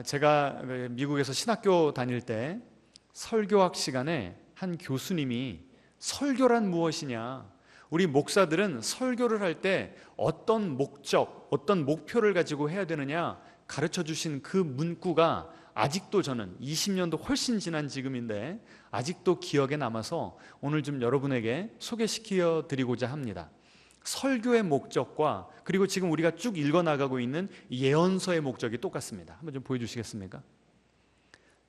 제가 미국에서 신학교 다닐 때 설교학 시간에 한 교수님이 설교란 무엇이냐, 우리 목사들은 설교를 할 때 어떤 목적, 어떤 목표를 가지고 해야 되느냐 가르쳐 주신 그 문구가 아직도 저는 20년도 훨씬 지난 지금인데 아직도 기억에 남아서 오늘 좀 여러분에게 소개시켜 드리고자 합니다. 설교의 목적과 그리고 지금 우리가 쭉 읽어나가고 있는 예언서의 목적이 똑같습니다. 한번 좀 보여주시겠습니까?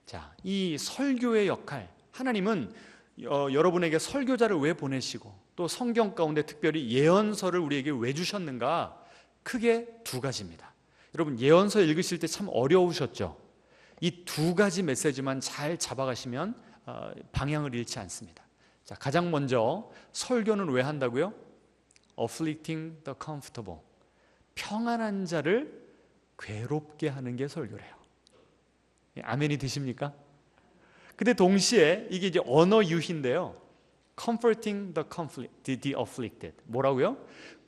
자, 이 설교의 역할, 하나님은 여러분에게 설교자를 왜 보내시고 또 성경 가운데 특별히 예언서를 우리에게 왜 주셨는가? 크게 두 가지입니다. 여러분, 예언서 읽으실 때 참 어려우셨죠? 이 두 가지 메시지만 잘 잡아가시면 방향을 잃지 않습니다. 자, 가장 먼저 설교는 왜 한다고요? Afflicting the comfortable, 평안한 자를 괴롭게 하는 게 설교래요. 아멘이 되십니까? 근데 동시에 이게 이제 언어 유희인데요. Comforting the afflicted, 뭐라고요?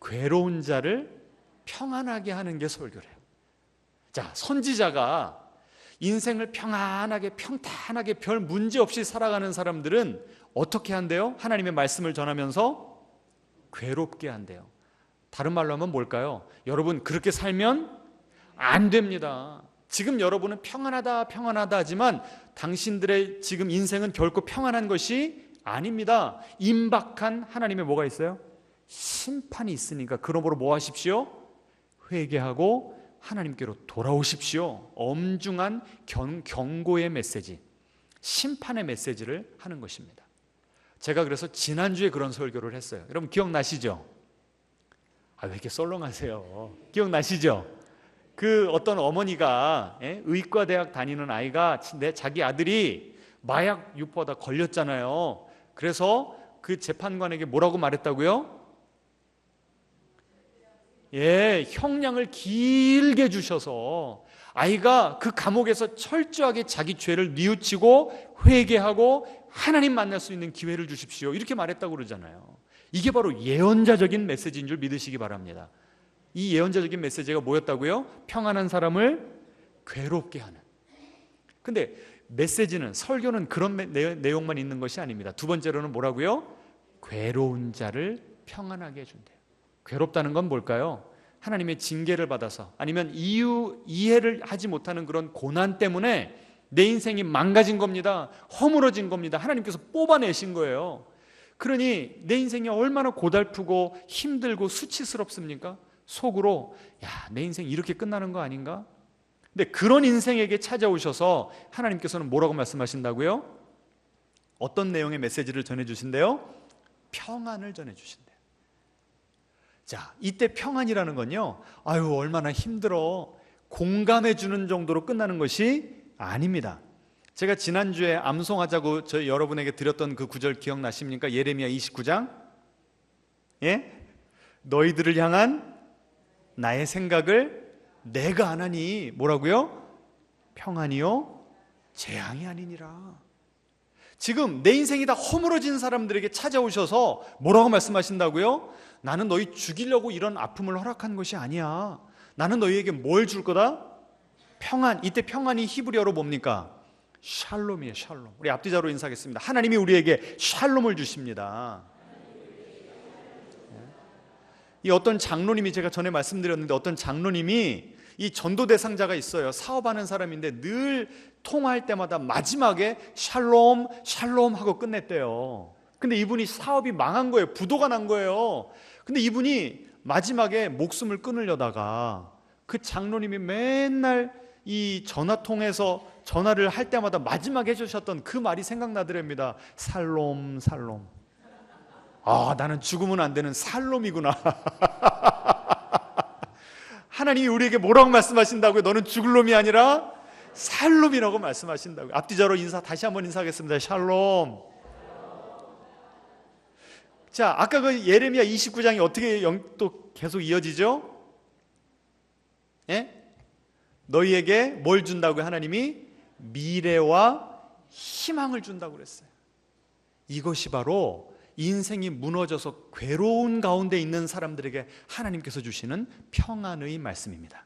괴로운 자를 평안하게 하는 게 설교래요. 자, 선지자가 인생을 평안하게 평탄하게 별 문제 없이 살아가는 사람들은 어떻게 한대요? 하나님의 말씀을 전하면서 괴롭게 한대요. 다른 말로 하면 뭘까요? 여러분, 그렇게 살면 안 됩니다. 지금 여러분은 평안하다 하지만 당신들의 지금 인생은 결코 평안한 것이 아닙니다. 임박한 하나님의 뭐가 있어요? 심판이 있으니까 그러므로 뭐 하십시오? 회개하고 하나님께로 돌아오십시오. 엄중한 경고의 메시지, 심판의 메시지를 하는 것입니다. 제가 그래서 지난주에 그런 설교를 했어요. 여러분 기억나시죠? 왜 이렇게 썰렁하세요? 기억나시죠? 그 어떤 어머니가 의과대학 다니는 아이가 자기 아들이 마약 유포하다 걸렸잖아요. 그래서 그 재판관에게 뭐라고 말했다고요? 형량을 길게 주셔서 아이가 그 감옥에서 철저하게 자기 죄를 뉘우치고 회개하고 하나님 만날 수 있는 기회를 주십시오, 이렇게 말했다고 그러잖아요. 이게 바로 예언자적인 메시지인 줄 믿으시기 바랍니다. 이 예언자적인 메시지가 뭐였다고요? 평안한 사람을 괴롭게 하는. 근데 메시지는, 설교는 그런 내용만 있는 것이 아닙니다. 두 번째로는 뭐라고요? 괴로운 자를 평안하게 해준대요. 괴롭다는 건 뭘까요? 하나님의 징계를 받아서 아니면 이해를 하지 못하는 그런 고난 때문에 내 인생이 망가진 겁니다. 허물어진 겁니다. 하나님께서 뽑아내신 거예요. 그러니 내 인생이 얼마나 고달프고 힘들고 수치스럽습니까? 속으로 내 인생 이렇게 끝나는 거 아닌가? 근데 그런 인생에게 찾아오셔서 하나님께서는 뭐라고 말씀하신다고요? 어떤 내용의 메시지를 전해주신대요? 평안을 전해주신대요. 자, 이때 평안이라는 건요, 얼마나 힘들어, 공감해 주는 정도로 끝나는 것이 아닙니다. 제가 지난주에 암송하자고 저희 여러분에게 드렸던 그 구절 기억나십니까? 예레미야 29장. 너희들을 향한 나의 생각을 내가 안 하니 뭐라고요? 평안이요 재앙이 아니니라. 지금 내 인생이 다 허물어진 사람들에게 찾아오셔서 뭐라고 말씀하신다고요? 나는 너희 죽이려고 이런 아픔을 허락한 것이 아니야. 나는 너희에게 뭘 줄 거다? 평안. 이때 평안이 히브리어로 뭡니까? 샬롬이에요. 샬롬. 우리 앞뒤자로 인사하겠습니다. 하나님이 우리에게 샬롬을 주십니다. 이 어떤 장로님이, 제가 전에 말씀드렸는데 어떤 장로님이 이 전도 대상자가 있어요. 사업하는 사람인데 늘 통화할 때마다 마지막에 샬롬 샬롬 하고 끝냈대요. 근데 이분이 사업이 망한 거예요. 부도가 난 거예요. 근데 이분이 마지막에 목숨을 끊으려다가 그 장로님이 맨날 이 전화통에서 전화를 할 때마다 마지막에 해주셨던 그 말이 생각나더랍니다. 살롬 살롬. 나는 죽으면 안 되는 살롬이구나. 하나님이 우리에게 뭐라고 말씀하신다고요? 너는 죽을 놈이 아니라 살롬이라고 말씀하신다고요. 앞뒤자로 다시 한번 인사하겠습니다. 샬롬. 자, 아까 그 예레미야 29장이 어떻게 또 계속 이어지죠? 너희에게 뭘 준다고요? 하나님이 미래와 희망을 준다고 그랬어요. 이것이 바로 인생이 무너져서 괴로운 가운데 있는 사람들에게 하나님께서 주시는 평안의 말씀입니다.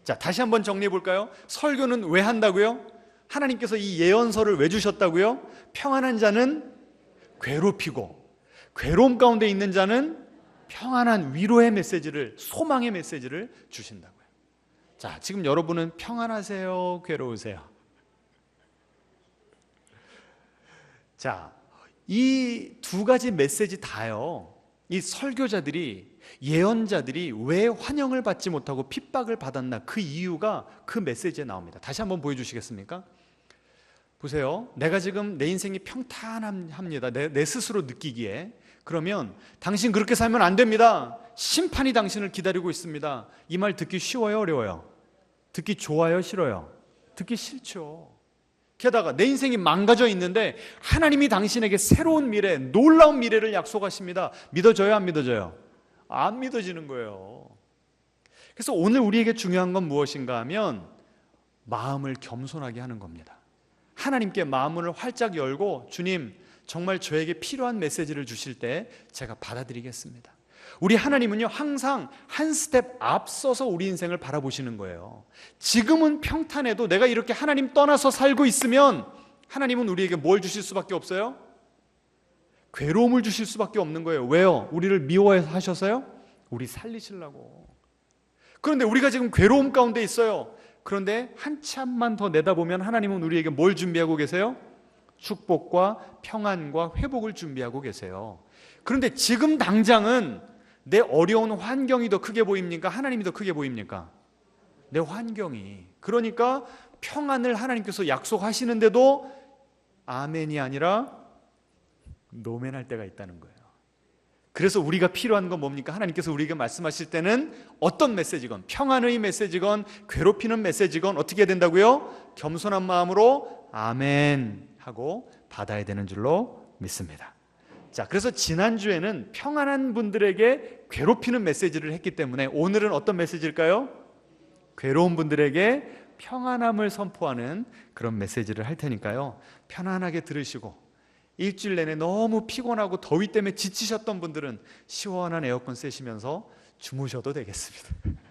자, 다시 한번 정리해 볼까요? 설교는 왜 한다고요? 하나님께서 이 예언서를 왜 주셨다고요? 평안한 자는 괴롭히고 괴로움 가운데 있는 자는 평안한 위로의 메시지를, 소망의 메시지를 주신다고요. 자, 지금 여러분은 평안하세요? 괴로우세요? 자, 이 두 가지 메시지 다요, 이 설교자들이, 예언자들이 왜 환영을 받지 못하고 핍박을 받았나, 그 이유가 그 메시지에 나옵니다. 다시 한번 보여주시겠습니까? 보세요. 내가 지금 내 인생이 평탄합니다. 내 스스로 느끼기에. 그러면 당신 그렇게 살면 안 됩니다. 심판이 당신을 기다리고 있습니다. 이 말 듣기 쉬워요, 어려워요? 듣기 좋아요, 싫어요? 듣기 싫죠. 게다가 내 인생이 망가져 있는데 하나님이 당신에게 새로운 미래, 놀라운 미래를 약속하십니다. 믿어져요, 안 믿어져요? 안 믿어지는 거예요. 그래서 오늘 우리에게 중요한 건 무엇인가 하면 마음을 겸손하게 하는 겁니다. 하나님께 마음을 활짝 열고, 주님, 정말 저에게 필요한 메시지를 주실 때 제가 받아들이겠습니다. 우리 하나님은요, 항상 한 스텝 앞서서 우리 인생을 바라보시는 거예요. 지금은 평탄해도 내가 이렇게 하나님 떠나서 살고 있으면 하나님은 우리에게 뭘 주실 수밖에 없어요? 괴로움을 주실 수밖에 없는 거예요. 왜요? 우리를 미워하셔서요? 우리 살리시려고. 그런데 우리가 지금 괴로움 가운데 있어요. 그런데 한참만 더 내다보면 하나님은 우리에게 뭘 준비하고 계세요? 축복과 평안과 회복을 준비하고 계세요. 그런데 지금 당장은 내 어려운 환경이 더 크게 보입니까? 하나님이 더 크게 보입니까? 내 환경이. 그러니까 평안을 하나님께서 약속하시는데도 아멘이 아니라 노멘할 때가 있다는 거예요. 그래서 우리가 필요한 건 뭡니까? 하나님께서 우리에게 말씀하실 때는 어떤 메시지건, 평안의 메시지건 괴롭히는 메시지건 어떻게 해야 된다고요? 겸손한 마음으로 아멘 하고 받아야 되는 줄로 믿습니다. 자, 그래서 지난주에는 평안한 분들에게 괴롭히는 메시지를 했기 때문에 오늘은 어떤 메시지일까요? 괴로운 분들에게 평안함을 선포하는 그런 메시지를 할 테니까요, 편안하게 들으시고, 일주일 내내 너무 피곤하고 더위 때문에 지치셨던 분들은 시원한 에어컨 쐬시면서 주무셔도 되겠습니다.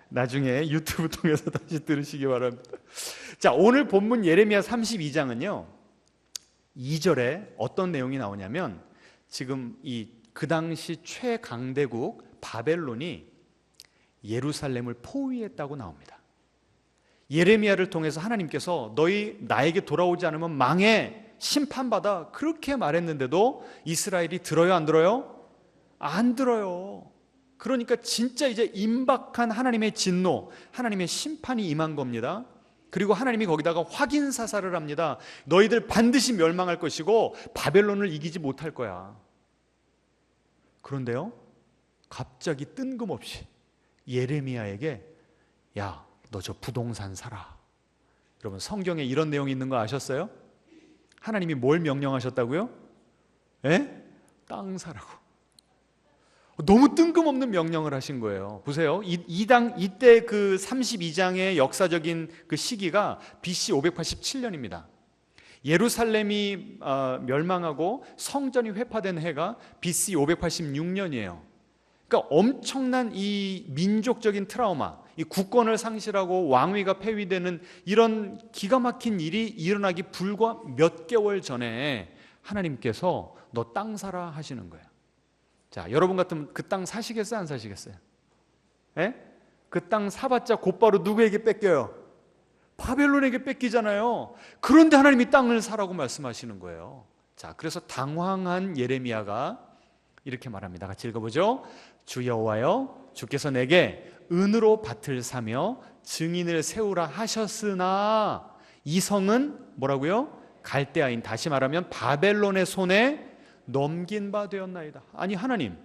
나중에 유튜브 통해서 다시 들으시기 바랍니다. 자, 오늘 본문 예레미야 32장은요 2절에 어떤 내용이 나오냐면, 지금 그 당시 최강대국 바벨론이 예루살렘을 포위했다고 나옵니다. 예레미야를 통해서 하나님께서 너희 나에게 돌아오지 않으면 망해, 심판받아, 그렇게 말했는데도 이스라엘이 들어요, 안 들어요? 안 들어요. 그러니까 진짜 이제 임박한 하나님의 진노, 하나님의 심판이 임한 겁니다. 그리고 하나님이 거기다가 확인 사살을 합니다. 너희들 반드시 멸망할 것이고 바벨론을 이기지 못할 거야. 그런데요, 갑자기 뜬금없이 예레미야에게 야, 너 저 부동산 사라. 여러분, 성경에 이런 내용이 있는 거 아셨어요? 하나님이 뭘 명령하셨다고요? 땅 사라고. 너무 뜬금없는 명령을 하신 거예요. 보세요. 이때 그 32장의 역사적인 그 시기가 BC 587년입니다. 예루살렘이 멸망하고 성전이 회파된 해가 BC 586년이에요. 그러니까 엄청난 이 민족적인 트라우마, 이 국권을 상실하고 왕위가 폐위되는 이런 기가 막힌 일이 일어나기 불과 몇 개월 전에 하나님께서 너 땅 사라 하시는 거예요. 자, 여러분 같으면 그 땅 사시겠어요, 안 사시겠어요? 그 땅 사봤자 곧바로 누구에게 뺏겨요? 바벨론에게 뺏기잖아요. 그런데 하나님이 땅을 사라고 말씀하시는 거예요. 자, 그래서 당황한 예레미야가 이렇게 말합니다. 같이 읽어보죠. 주 여호와여, 주께서 내게 은으로 밭을 사며 증인을 세우라 하셨으나 이 성은 뭐라고요? 갈대아인, 다시 말하면 바벨론의 손에 넘긴 바 되었나이다. 아니, 하나님,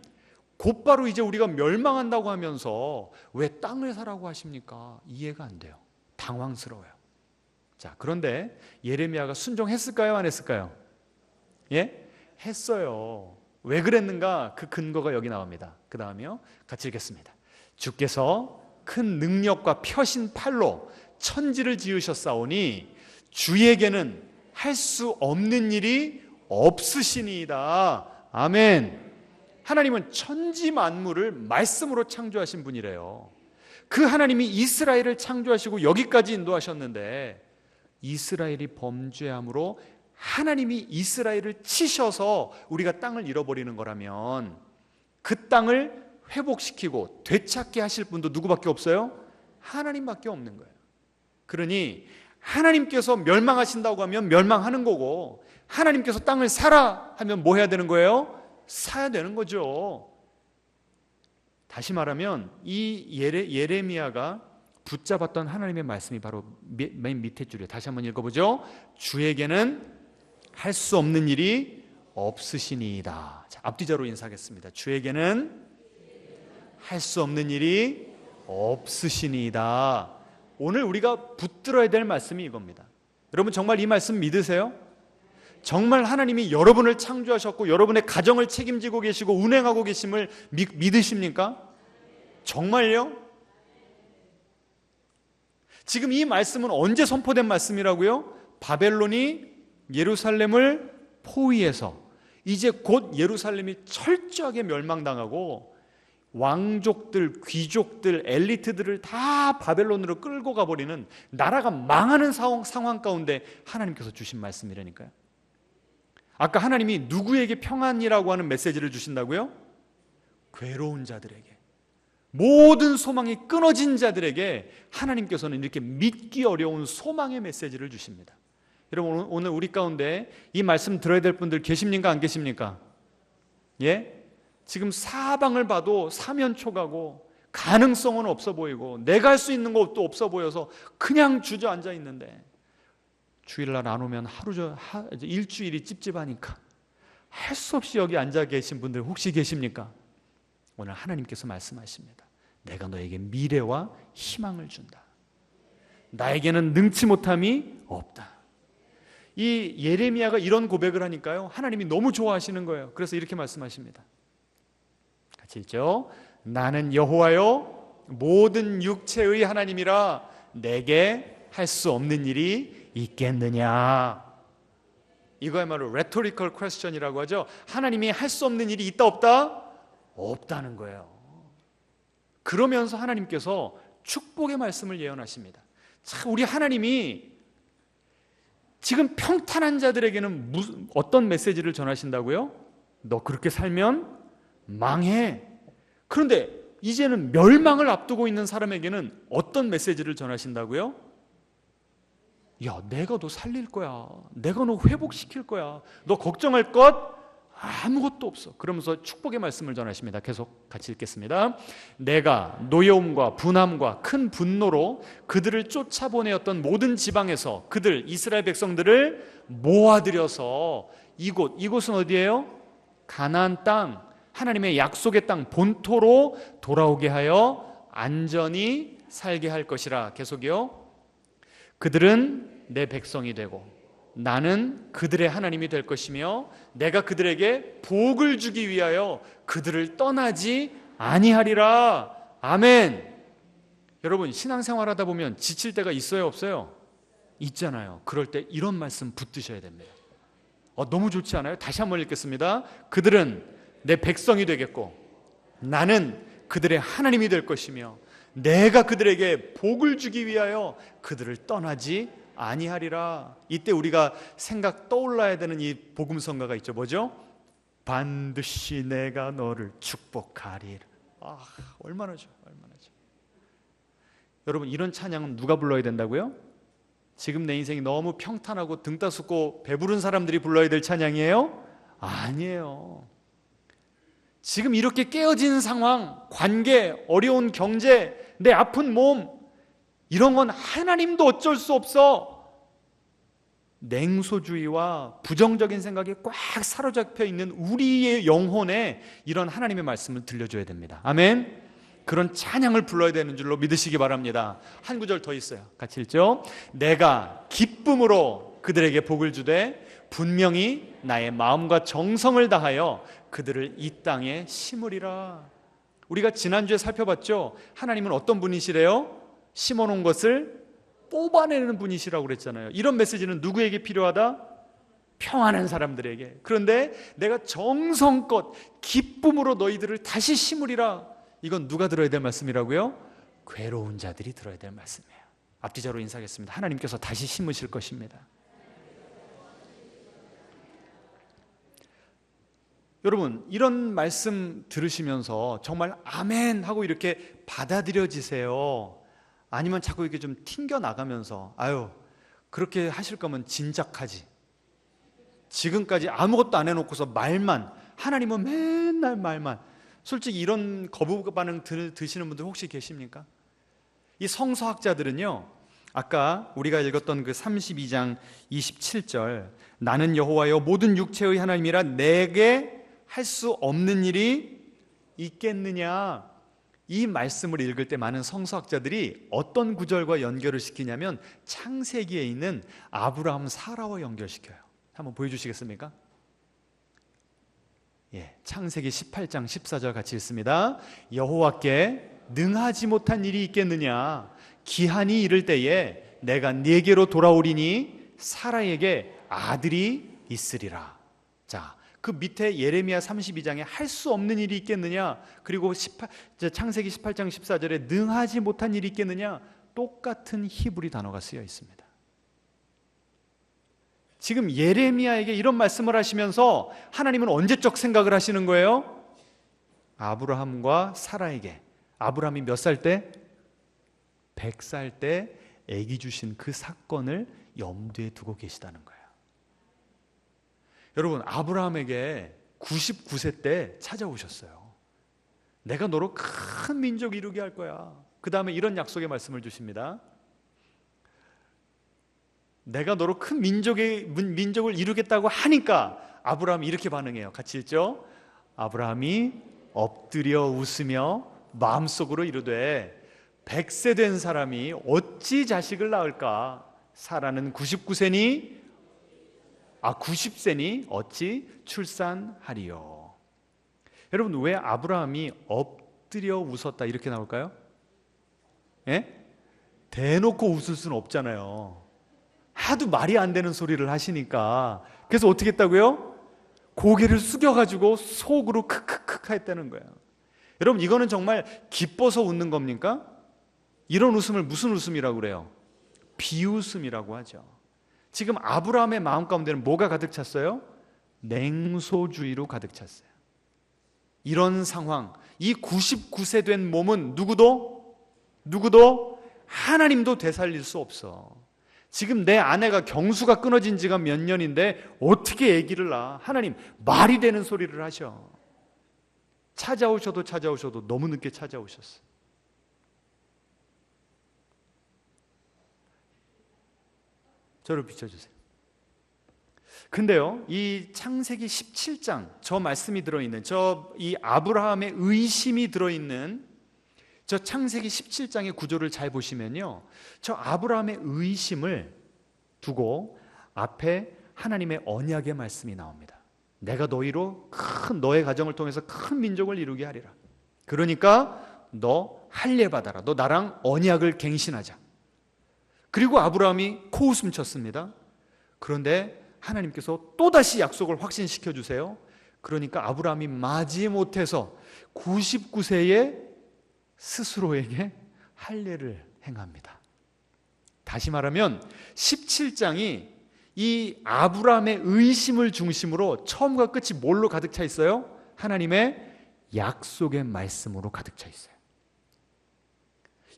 곧바로 이제 우리가 멸망한다고 하면서 왜 땅을 사라고 하십니까? 이해가 안 돼요. 당황스러워요. 자, 그런데 예레미야가 순종했을까요, 안 했을까요? 했어요. 왜 그랬는가? 그 근거가 여기 나옵니다. 그 다음이요, 같이 읽겠습니다. 주께서 큰 능력과 펴신 팔로 천지를 지으셨사오니 주에게는 할 수 없는 일이 없으시니이다. 아멘. 하나님은 천지 만물을 말씀으로 창조하신 분이래요. 그 하나님이 이스라엘을 창조하시고 여기까지 인도하셨는데 이스라엘이 범죄함으로 하나님이 이스라엘을 치셔서 우리가 땅을 잃어버리는 거라면 그 땅을 회복시키고 되찾게 하실 분도 누구밖에 없어요? 하나님밖에 없는 거예요. 그러니 하나님께서 멸망하신다고 하면 멸망하는 거고, 하나님께서 땅을 사라 하면 뭐 해야 되는 거예요? 사야 되는 거죠. 다시 말하면 이 예레미야가 붙잡았던 하나님의 말씀이 바로 맨 밑에 줄이에요. 다시 한번 읽어보죠. 주에게는 할 수 없는 일이 없으시니이다. 자, 앞뒤자로 인사하겠습니다. 주에게는 할 수 없는 일이 없으시니이다. 오늘 우리가 붙들어야 될 말씀이 이겁니다. 여러분 정말 이 말씀 믿으세요? 정말 하나님이 여러분을 창조하셨고 여러분의 가정을 책임지고 계시고 운행하고 계심을 믿으십니까? 정말요? 지금 이 말씀은 언제 선포된 말씀이라고요? 바벨론이 예루살렘을 포위해서 이제 곧 예루살렘이 철저하게 멸망당하고 왕족들, 귀족들, 엘리트들을 다 바벨론으로 끌고 가버리는 나라가 망하는 상황 가운데 하나님께서 주신 말씀이라니까요. 아까 하나님이 누구에게 평안이라고 하는 메시지를 주신다고요? 괴로운 자들에게, 모든 소망이 끊어진 자들에게 하나님께서는 이렇게 믿기 어려운 소망의 메시지를 주십니다. 여러분 오늘 우리 가운데 이 말씀 들어야 될 분들 계십니까? 안 계십니까? 예? 지금 사방을 봐도 사면초가고 가능성은 없어 보이고 내가 할 수 있는 것도 없어 보여서 그냥 주저앉아 있는데 주일날 안 오면 일주일이 찝찝하니까 할 수 없이 여기 앉아 계신 분들 혹시 계십니까? 오늘 하나님께서 말씀하십니다. 내가 너에게 미래와 희망을 준다. 나에게는 능치 못함이 없다. 이 예레미야가 이런 고백을 하니까요, 하나님이 너무 좋아하시는 거예요. 그래서 이렇게 말씀하십니다. 같이 읽죠. 나는 여호와여 모든 육체의 하나님이라 내게 할 수 없는 일이 있겠느냐. 이거야말로 rhetorical question이라고 하죠. 하나님이 할 수 없는 일이 있다 없다? 없다는 거예요. 그러면서 하나님께서 축복의 말씀을 예언하십니다. 참 우리 하나님이 지금 평탄한 자들에게는 어떤 메시지를 전하신다고요? 너 그렇게 살면 망해. 그런데 이제는 멸망을 앞두고 있는 사람에게는 어떤 메시지를 전하신다고요? 야, 내가 너 살릴 거야. 내가 너 회복시킬 거야. 너 걱정할 것 아무것도 없어. 그러면서 축복의 말씀을 전하십니다. 계속 같이 읽겠습니다. 내가 노여움과 분함과 큰 분노로 그들을 쫓아보내었던 모든 지방에서 그들 이스라엘 백성들을 모아들여서 이곳은 어디예요? 가나안 땅, 하나님의 약속의 땅 본토로 돌아오게 하여 안전히 살게 할 것이라. 계속이요. 그들은 내 백성이 되고 나는 그들의 하나님이 될 것이며 내가 그들에게 복을 주기 위하여 그들을 떠나지 아니하리라. 아멘. 여러분 신앙생활하다 보면 지칠 때가 있어요 없어요? 있잖아요. 그럴 때 이런 말씀 붙드셔야 됩니다. 너무 좋지 않아요? 다시 한번 읽겠습니다. 그들은 내 백성이 되겠고 나는 그들의 하나님이 될 것이며 내가 그들에게 복을 주기 위하여 그들을 떠나지 아니하리라. 이때 우리가 떠올라야 되는 이 복음성가가 있죠. 뭐죠? 반드시 내가 너를 축복하리라. 얼마나 좋아. 여러분 이런 찬양은 누가 불러야 된다고요? 지금 내 인생이 너무 평탄하고 등 따숩고 배부른 사람들이 불러야 될 찬양이에요? 아니에요. 지금 이렇게 깨어진 상황, 관계, 어려운 경제, 내 아픈 몸, 이런 건 하나님도 어쩔 수 없어. 냉소주의와 부정적인 생각에 꽉 사로잡혀 있는 우리의 영혼에 이런 하나님의 말씀을 들려줘야 됩니다. 아멘. 그런 찬양을 불러야 되는 줄로 믿으시기 바랍니다. 한 구절 더 있어요. 같이 읽죠. 내가 기쁨으로 그들에게 복을 주되 분명히 나의 마음과 정성을 다하여 그들을 이 땅에 심으리라. 우리가 지난주에 살펴봤죠. 하나님은 어떤 분이시래요? 심어놓은 것을 뽑아내는 분이시라고 그랬잖아요. 이런 메시지는 누구에게 필요하다? 평안한 사람들에게. 그런데 내가 정성껏 기쁨으로 너희들을 다시 심으리라. 이건 누가 들어야 될 말씀이라고요? 괴로운 자들이 들어야 될 말씀이에요. 앞뒤자로 인사하겠습니다. 하나님께서 다시 심으실 것입니다. 여러분, 이런 말씀 들으시면서 정말 아멘 하고 이렇게 받아들여지세요? 아니면 자꾸 이렇게 좀 튕겨 나가면서 아유, 그렇게 하실 거면 진작하지, 지금까지 아무것도 안 해놓고서 말만, 하나님은 맨날 말만. 솔직히 이런 거부 반응 드시는 분들 혹시 계십니까? 이 성서학자들은요, 아까 우리가 읽었던 그 32장 27절, 나는 여호와여 모든 육체의 하나님이라 내게 할 수 없는 일이 있겠느냐, 이 말씀을 읽을 때 많은 성서학자들이 어떤 구절과 연결을 시키냐면 창세기에 있는 아브라함 사라와 연결시켜요. 한번 보여주시겠습니까? 창세기 18장 14절 같이 읽습니다. 여호와께 능하지 못한 일이 있겠느냐, 기한이 이를 때에 내가 네게로 돌아오리니 사라에게 아들이 있으리라. 자, 그 밑에 예레미야 32장에 할 수 없는 일이 있겠느냐, 그리고 창세기 18장 14절에 능하지 못한 일이 있겠느냐, 똑같은 히브리 단어가 쓰여 있습니다. 지금 예레미야에게 이런 말씀을 하시면서 하나님은 언제적 생각을 하시는 거예요? 아브라함과 사라에게. 아브라함이 몇 살 때? 100살 때 아기 주신 그 사건을 염두에 두고 계시다는 거예요. 여러분, 아브라함에게 99세 때 찾아오셨어요. 내가 너로 큰 민족 이루게 할 거야. 그 다음에 이런 약속의 말씀을 주십니다. 내가 너로 큰 민족을 이루겠다고 하니까 아브라함이 이렇게 반응해요. 같이 읽죠? 아브라함이 엎드려 웃으며 마음속으로 이르되 100세 된 사람이 어찌 자식을 낳을까? 사라는 90세니 어찌 출산하리요. 여러분, 왜 아브라함이 엎드려 웃었다 이렇게 나올까요? 대놓고 웃을 수는 없잖아요. 하도 말이 안 되는 소리를 하시니까. 그래서 어떻게 했다고요? 고개를 숙여가지고 속으로 크크크 했다는 거예요. 여러분, 이거는 정말 기뻐서 웃는 겁니까? 이런 웃음을 무슨 웃음이라고 그래요? 비웃음이라고 하죠. 지금 아브라함의 마음 가운데는 뭐가 가득 찼어요? 냉소주의로 가득 찼어요. 이런 상황, 이 99세 된 몸은 누구도 하나님도 되살릴 수 없어. 지금 내 아내가 경수가 끊어진 지가 몇 년인데 어떻게 아기를 낳아? 하나님, 말이 되는 소리를 하셔. 찾아오셔도 너무 늦게 찾아오셨어. 저를 비춰주세요. 근데요, 이 창세기 17장, 저 말씀이 들어있는, 이 아브라함의 의심이 들어있는 저 창세기 17장의 구조를 잘 보시면요, 저 아브라함의 의심을 두고 앞에 하나님의 언약의 말씀이 나옵니다. 내가 너희로 너의 가정을 통해서 큰 민족을 이루게 하리라. 그러니까 너 할례 받아라. 너 나랑 언약을 갱신하자. 그리고 아브라함이 코웃음 쳤습니다. 그런데 하나님께서 또다시 약속을 확신시켜 주세요. 그러니까 아브라함이 마지못해서 99세에 스스로에게 할례를 행합니다. 다시 말하면 17장이 이 아브라함의 의심을 중심으로 처음과 끝이 뭘로 가득 차 있어요? 하나님의 약속의 말씀으로 가득 차 있어요.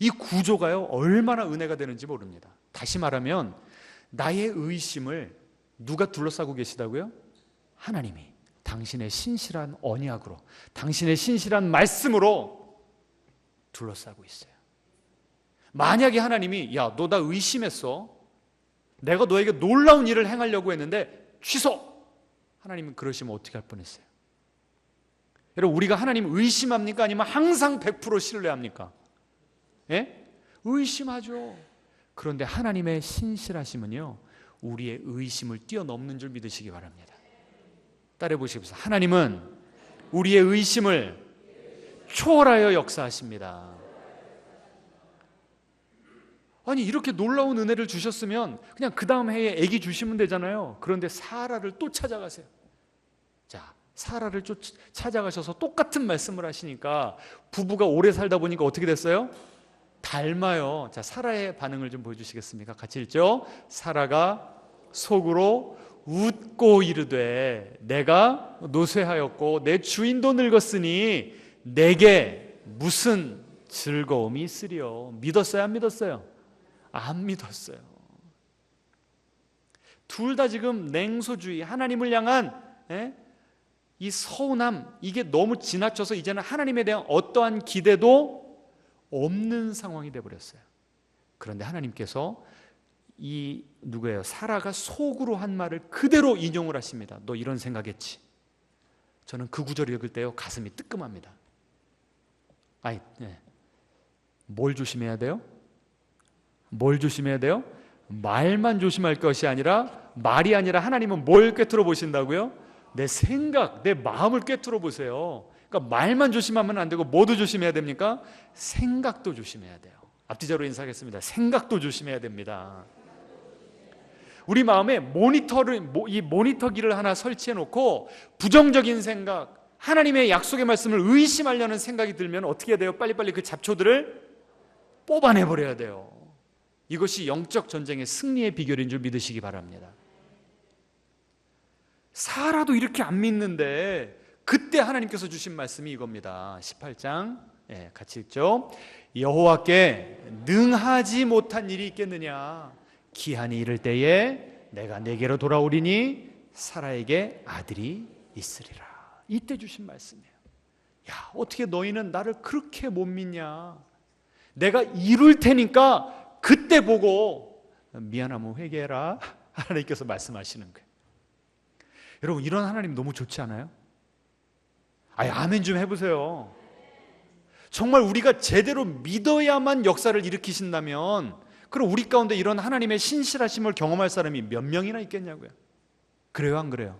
이 구조가요, 얼마나 은혜가 되는지 모릅니다. 다시 말하면 나의 의심을 누가 둘러싸고 계시다고요? 하나님이 당신의 신실한 언약으로, 당신의 신실한 말씀으로 둘러싸고 있어요. 만약에 하나님이 야, 너 나 의심했어, 내가 너에게 놀라운 일을 행하려고 했는데 취소! 하나님은 그러시면 어떻게 할 뻔했어요? 여러분, 우리가 하나님 의심합니까? 아니면 항상 100% 신뢰합니까? 의심하죠. 그런데 하나님의 신실하심은요, 우리의 의심을 뛰어넘는 줄 믿으시기 바랍니다. 따라해 보십시오. 하나님은 우리의 의심을 초월하여 역사하십니다. 아니, 이렇게 놀라운 은혜를 주셨으면 그냥 그 다음 해에 아기 주시면 되잖아요. 그런데 사라를 또 찾아가세요. 자, 사라를 찾아가셔서 똑같은 말씀을 하시니까 부부가 오래 살다 보니까 어떻게 됐어요? 닮아요. 자, 사라의 반응을 좀 보여주시겠습니까? 같이 읽죠. 사라가 속으로 웃고 이르되 내가 노쇠하였고 내 주인도 늙었으니 내게 무슨 즐거움이 있으리요. 믿었어요? 안 믿었어요? 안 믿었어요. 둘 다 지금 냉소주의, 하나님을 향한 이 서운함, 이게 너무 지나쳐서 이제는 하나님에 대한 어떠한 기대도 없는 상황이 되어버렸어요. 그런데 하나님께서 이 누구예요? 사라가 속으로 한 말을 그대로 인용을 하십니다. 너 이런 생각했지? 저는 그 구절을 읽을 때요 가슴이 뜨끔합니다. 뭘 조심해야 돼요? 뭘 조심해야 돼요? 말만 조심할 것이 아니라, 말이 아니라 하나님은 뭘 꿰뚫어 보신다고요? 내 생각, 내 마음을 꿰뚫어 보세요. 그러니까 말만 조심하면 안 되고 뭐도 조심해야 됩니까? 생각도 조심해야 돼요. 앞뒤자로 인사하겠습니다. 생각도 조심해야 됩니다. 우리 마음에 이 모니터기를 하나 설치해 놓고 부정적인 생각, 하나님의 약속의 말씀을 의심하려는 생각이 들면 어떻게 해야 돼요? 빨리빨리 그 잡초들을 뽑아내버려야 돼요. 이것이 영적 전쟁의 승리의 비결인 줄 믿으시기 바랍니다. 사라도 이렇게 안 믿는데 그때 하나님께서 주신 말씀이 이겁니다. 18장 같이 읽죠. 여호와께 능하지 못한 일이 있겠느냐. 기한이 이를 때에 내가 내게로 돌아오리니 사라에게 아들이 있으리라. 이때 주신 말씀이에요. 야, 어떻게 너희는 나를 그렇게 못 믿냐. 내가 이룰 테니까 그때 보고 미안하면 회개해라. 하나님께서 말씀하시는 거예요. 여러분, 이런 하나님 너무 좋지 않아요? 아멘 좀 해보세요. 정말 우리가 제대로 믿어야만 역사를 일으키신다면, 그럼 우리 가운데 이런 하나님의 신실하심을 경험할 사람이 몇 명이나 있겠냐고요. 그래요, 안 그래요?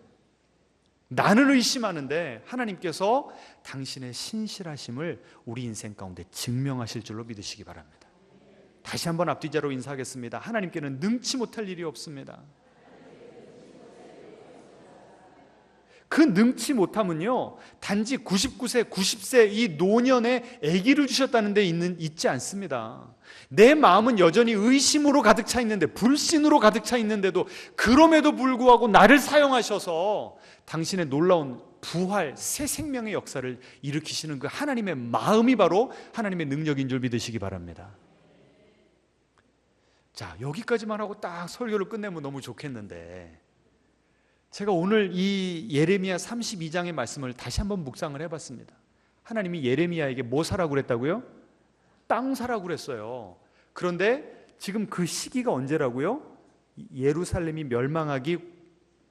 나는 의심하는데 하나님께서 당신의 신실하심을 우리 인생 가운데 증명하실 줄로 믿으시기 바랍니다. 다시 한번 앞뒤자로 인사하겠습니다. 하나님께는 능치 못할 일이 없습니다. 그 능치 못함은요, 단지 99세, 90세 이 노년에 아기를 주셨다는 데 있지 않습니다. 내 마음은 여전히 의심으로 가득 차 있는데, 불신으로 가득 차 있는데도 그럼에도 불구하고 나를 사용하셔서 당신의 놀라운 부활, 새 생명의 역사를 일으키시는 그 하나님의 마음이 바로 하나님의 능력인 줄 믿으시기 바랍니다. 자, 여기까지만 하고 딱 설교를 끝내면 너무 좋겠는데, 제가 오늘 이 예레미야 32장의 말씀을 다시 한번 묵상을 해봤습니다. 하나님이 예레미야에게 뭐 사라고 그랬다고요? 땅 사라고 그랬어요. 그런데 지금 그 시기가 언제라고요? 예루살렘이 멸망하기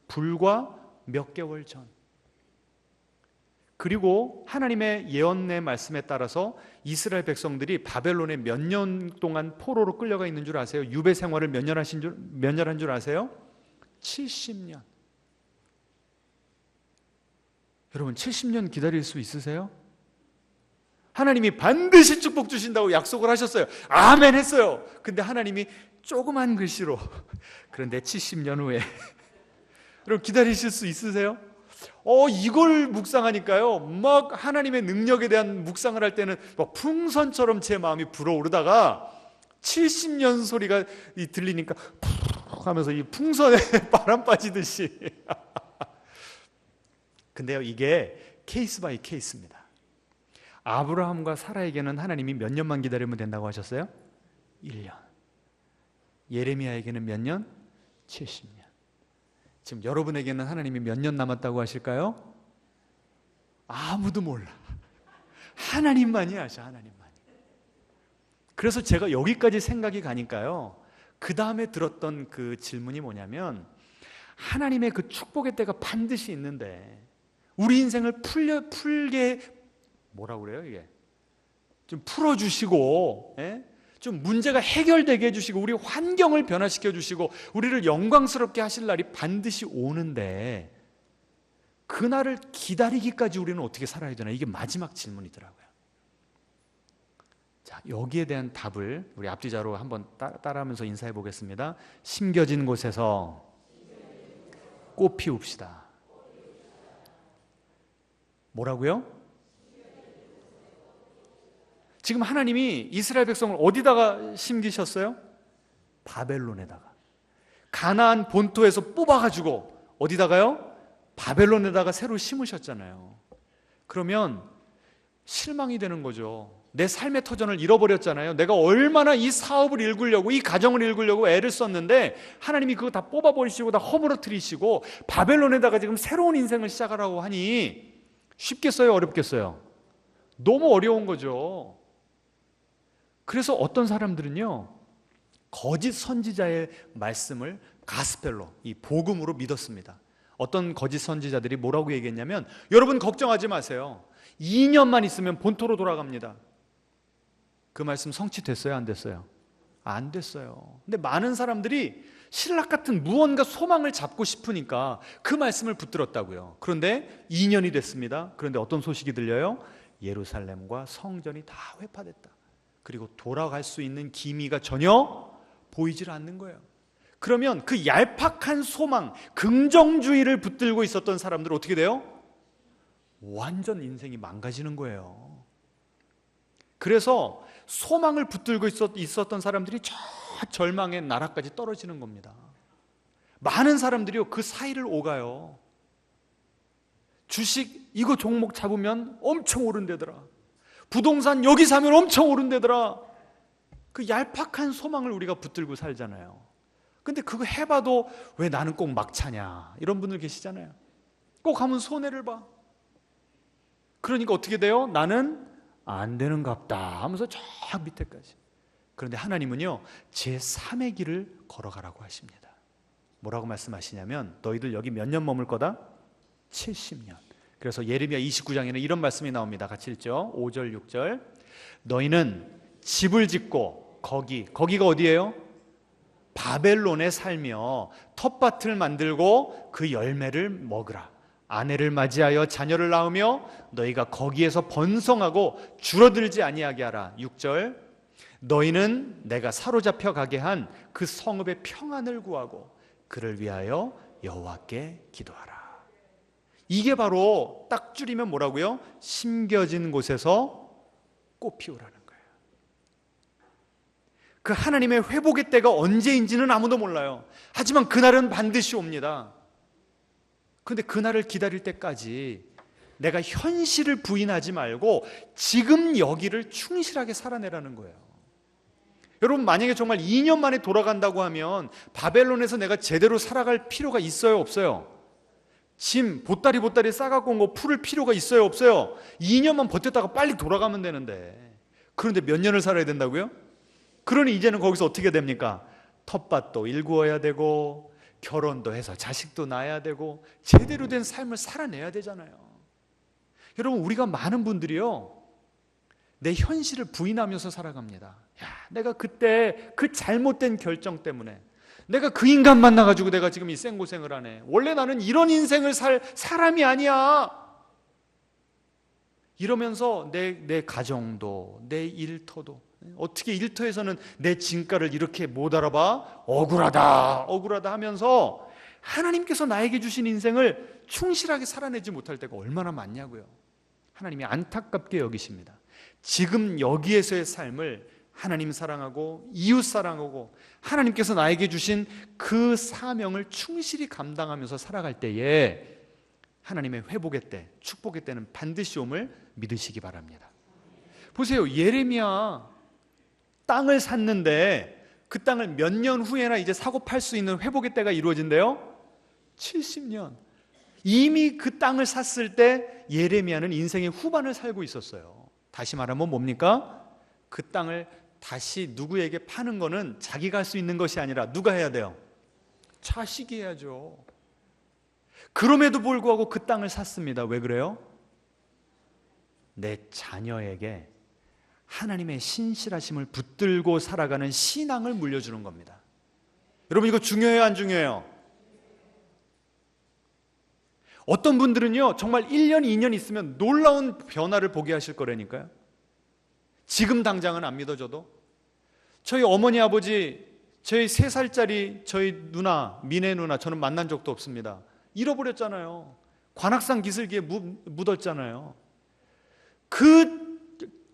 불과 몇 개월 전. 그리고 하나님의 예언의 말씀에 따라서 이스라엘 백성들이 바벨론에 몇 년 동안 포로로 끌려가 있는 줄 아세요? 유배 생활을 몇 년 한 줄 아세요? 70년. 여러분, 70년 기다릴 수 있으세요? 하나님이 반드시 축복 주신다고 약속을 하셨어요. 아멘 했어요. 근데 하나님이 조그만 글씨로 그런데 70년 후에 여러분, 기다리실 수 있으세요? 이걸 묵상하니까요, 막 하나님의 능력에 대한 묵상을 할 때는 막 풍선처럼 제 마음이 불어오르다가 70년 소리가 들리니까 푹 하면서 이 풍선에 바람 빠지듯이 근데요, 이게 케이스 바이 케이스입니다. 아브라함과 사라에게는 하나님이 몇 년만 기다리면 된다고 하셨어요? 1년. 예레미야에게는 몇 년? 70년. 지금 여러분에게는 하나님이 몇 년 남았다고 하실까요? 아무도 몰라. 하나님만이 아셔, 하나님만이. 그래서 제가 여기까지 생각이 가니까요, 그 다음에 들었던 그 질문이 뭐냐면, 하나님의 그 축복의 때가 반드시 있는데 우리 인생을 풀게 뭐라고 그래요, 이게? 좀 풀어주시고, 좀 문제가 해결되게 해주시고, 우리 환경을 변화시켜 주시고, 우리를 영광스럽게 하실 날이 반드시 오는데, 그날을 기다리기까지 우리는 어떻게 살아야 되나? 이게 마지막 질문이더라고요. 자, 여기에 대한 답을 우리 앞뒤자로 한번 따라하면서 인사해 보겠습니다. 심겨진 곳에서 꽃 피웁시다. 뭐라고요? 지금 하나님이 이스라엘 백성을 어디다가 심기셨어요? 바벨론에다가. 가나안 본토에서 뽑아가지고 어디다가요? 바벨론에다가 새로 심으셨잖아요. 그러면 실망이 되는 거죠. 내 삶의 터전을 잃어버렸잖아요. 내가 얼마나 이 사업을 일구려고, 이 가정을 일구려고 애를 썼는데 하나님이 그거 다 뽑아버리시고 다 허물어뜨리시고 바벨론에다가 지금 새로운 인생을 시작하라고 하니 쉽겠어요? 어렵겠어요? 너무 어려운 거죠. 그래서 어떤 사람들은요, 거짓 선지자의 말씀을 가스펠로, 이 복음으로 믿었습니다. 어떤 거짓 선지자들이 뭐라고 얘기했냐면, 여러분 걱정하지 마세요. 2년만 있으면 본토로 돌아갑니다. 그 말씀 성취됐어요? 안 됐어요? 안 됐어요. 근데 많은 사람들이 신락 같은 무언가 소망을 잡고 싶으니까 그 말씀을 붙들었다고요. 그런데 2년이 됐습니다. 그런데 어떤 소식이 들려요? 예루살렘과 성전이 다 회파됐다. 그리고 돌아갈 수 있는 기미가 전혀 보이질 않는 거예요. 그러면 그 얄팍한 소망, 긍정주의를 붙들고 있었던 사람들은 어떻게 돼요? 완전 인생이 망가지는 거예요. 그래서 소망을 붙들고 있었던 사람들이 저 절망의 나라까지 떨어지는 겁니다. 많은 사람들이요, 그 사이를 오가요. 주식 이거 종목 잡으면 엄청 오른대더라. 부동산 여기 사면 엄청 오른대더라. 그 얄팍한 소망을 우리가 붙들고 살잖아요. 근데 그거 해봐도 왜 나는 꼭 막차냐, 이런 분들 계시잖아요. 꼭 하면 손해를 봐. 그러니까 어떻게 돼요? 나는 안 되는갑다 하면서 저 밑에까지. 그런데 하나님은요, 제3의 길을 걸어가라고 하십니다. 뭐라고 말씀하시냐면, 너희들 여기 몇 년 머물 거다? 70년. 그래서 예레미야 29장에는 이런 말씀이 나옵니다. 같이 읽죠. 5절 6절. 너희는 집을 짓고 거기가 어디예요? 바벨론에 살며 텃밭을 만들고 그 열매를 먹으라. 아내를 맞이하여 자녀를 낳으며 너희가 거기에서 번성하고 줄어들지 아니하게 하라. 6절. 너희는 내가 사로잡혀 가게 한 그 성읍의 평안을 구하고 그를 위하여 여호와께 기도하라. 이게 바로 딱 줄이면 뭐라고요? 심겨진 곳에서 꽃 피우라는 거예요. 그 하나님의 회복의 때가 언제인지는 아무도 몰라요. 하지만 그날은 반드시 옵니다. 그런데 그날을 기다릴 때까지 내가 현실을 부인하지 말고 지금 여기를 충실하게 살아내라는 거예요. 여러분, 만약에 정말 2년 만에 돌아간다고 하면 바벨론에서 내가 제대로 살아갈 필요가 있어요? 없어요? 짐 보따리 싸갖고 온 거 풀을 필요가 있어요? 없어요? 2년만 버텼다가 빨리 돌아가면 되는데, 그런데 몇 년을 살아야 된다고요? 그러니 이제는 거기서 어떻게 됩니까? 텃밭도 일구어야 되고 결혼도 해서 자식도 낳아야 되고 제대로 된 삶을 살아내야 되잖아요. 여러분, 우리가 많은 분들이요, 내 현실을 부인하면서 살아갑니다. 야, 내가 그때 그 잘못된 결정 때문에 내가 그 인간 만나가지고 내가 지금 이 생고생을 하네. 원래 나는 이런 인생을 살 사람이 아니야. 이러면서 내 가정도, 내 일터도, 어떻게 일터에서는 내 진가를 이렇게 못 알아봐? 억울하다 하면서 하나님께서 나에게 주신 인생을 충실하게 살아내지 못할 때가 얼마나 많냐고요. 하나님이 안타깝게 여기십니다. 지금 여기에서의 삶을 하나님 사랑하고 이웃 사랑하고 하나님께서 나에게 주신 그 사명을 충실히 감당하면서 살아갈 때에 하나님의 회복의 때, 축복의 때는 반드시 옴을 믿으시기 바랍니다. 보세요, 예레미야 땅을 샀는데 그 땅을 몇 년 후에나 이제 사고 팔 수 있는 회복의 때가 이루어진대요. 70년. 이미 그 땅을 샀을 때 예레미야는 인생의 후반을 살고 있었어요. 다시 말하면 뭡니까? 그 땅을 다시 누구에게 파는 거는 자기가 할 수 있는 것이 아니라 누가 해야 돼요? 자식이 해야죠. 그럼에도 불구하고 그 땅을 샀습니다. 왜 그래요? 내 자녀에게 하나님의 신실하심을 붙들고 살아가는 신앙을 물려주는 겁니다. 여러분, 이거 중요해요, 안 중요해요? 어떤 분들은요, 정말 1년, 2년 있으면 놀라운 변화를 보게 하실 거라니까요. 지금 당장은 안 믿어져도. 저희 어머니, 아버지, 저희 3살짜리 저희 누나, 미네 누나, 저는 만난 적도 없습니다. 잃어버렸잖아요. 관악산 기슭기에 묻었잖아요. 그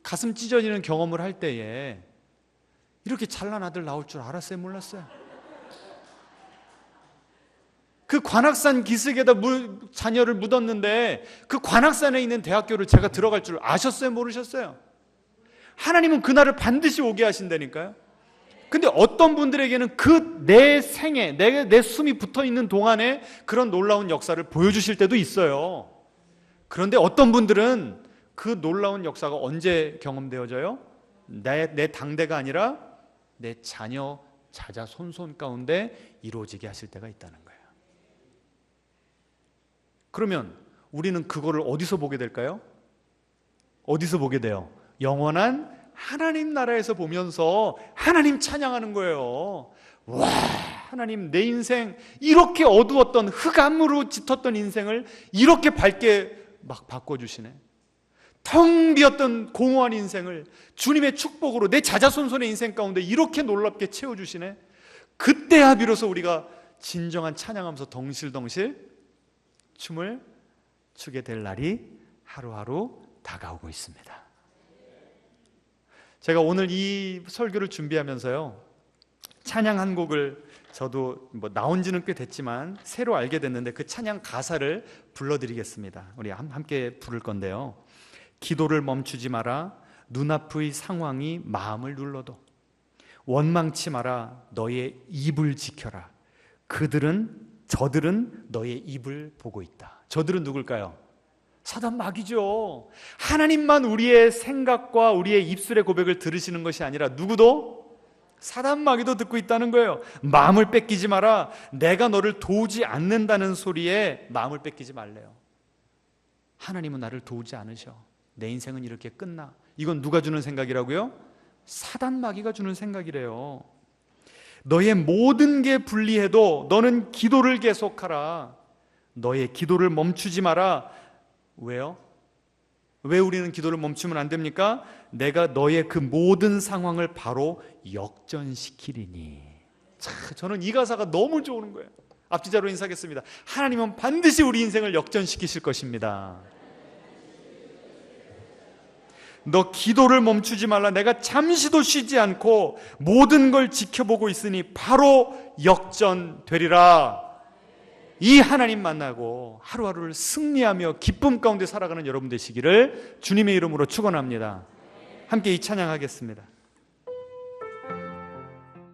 가슴 찢어지는 경험을 할 때에 이렇게 잘난 아들 나올 줄 알았어요? 몰랐어요? 그 관악산 기슭에다 자녀를 묻었는데 그 관악산에 있는 대학교를 제가 들어갈 줄 아셨어요? 모르셨어요? 하나님은 그날을 반드시 오게 하신다니까요. 근데 어떤 분들에게는 그 내 생에 내 숨이 붙어있는 동안에 그런 놀라운 역사를 보여주실 때도 있어요. 그런데 어떤 분들은 그 놀라운 역사가 언제 경험되어져요? 내 당대가 아니라 내 자녀 자자손손 가운데 이루어지게 하실 때가 있다는 거예요. 그러면 우리는 그거를 어디서 보게 될까요? 어디서 보게 돼요? 영원한 하나님 나라에서 보면서 하나님 찬양하는 거예요. 와, 하나님, 내 인생 이렇게 어두웠던 흑암으로 짙었던 인생을 이렇게 밝게 막 바꿔주시네. 텅 비었던 공허한 인생을 주님의 축복으로 내 자자손손의 인생 가운데 이렇게 놀랍게 채워주시네. 그때야 비로소 우리가 진정한 찬양하면서 덩실덩실 춤을 추게 될 날이 하루하루 다가오고 있습니다. 제가 오늘 이 설교를 준비하면서요, 찬양 한 곡을 저도 나온 지는 꽤 됐지만 새로 알게 됐는데 그 찬양 가사를 불러드리겠습니다. 우리 함께 부를 건데요. 기도를 멈추지 마라. 눈앞의 상황이 마음을 눌러도 원망치 마라. 너의 입을 지켜라. 저들은 너의 입을 보고 있다. 저들은 누굴까요? 사단 마귀죠. 하나님만 우리의 생각과 우리의 입술의 고백을 들으시는 것이 아니라 누구도? 사단 마귀도 듣고 있다는 거예요. 마음을 뺏기지 마라. 내가 너를 도우지 않는다는 소리에 마음을 뺏기지 말래요. 하나님은 나를 도우지 않으셔. 내 인생은 이렇게 끝나. 이건 누가 주는 생각이라고요? 사단 마귀가 주는 생각이래요. 너의 모든 게 불리해도 너는 기도를 계속하라. 너의 기도를 멈추지 마라. 왜요? 왜 우리는 기도를 멈추면 안 됩니까? 내가 너의 그 모든 상황을 바로 역전시키리니. 저는 이 가사가 너무 좋은 거예요. 앞지자로 인사하겠습니다. 하나님은 반드시 우리 인생을 역전시키실 것입니다. 너 기도를 멈추지 말라. 내가 잠시도 쉬지 않고 모든 걸 지켜보고 있으니 바로 역전되리라. 이 하나님 만나고 하루하루를 승리하며 기쁨 가운데 살아가는 여러분 되시기를 주님의 이름으로 축원합니다. 함께 이 찬양하겠습니다.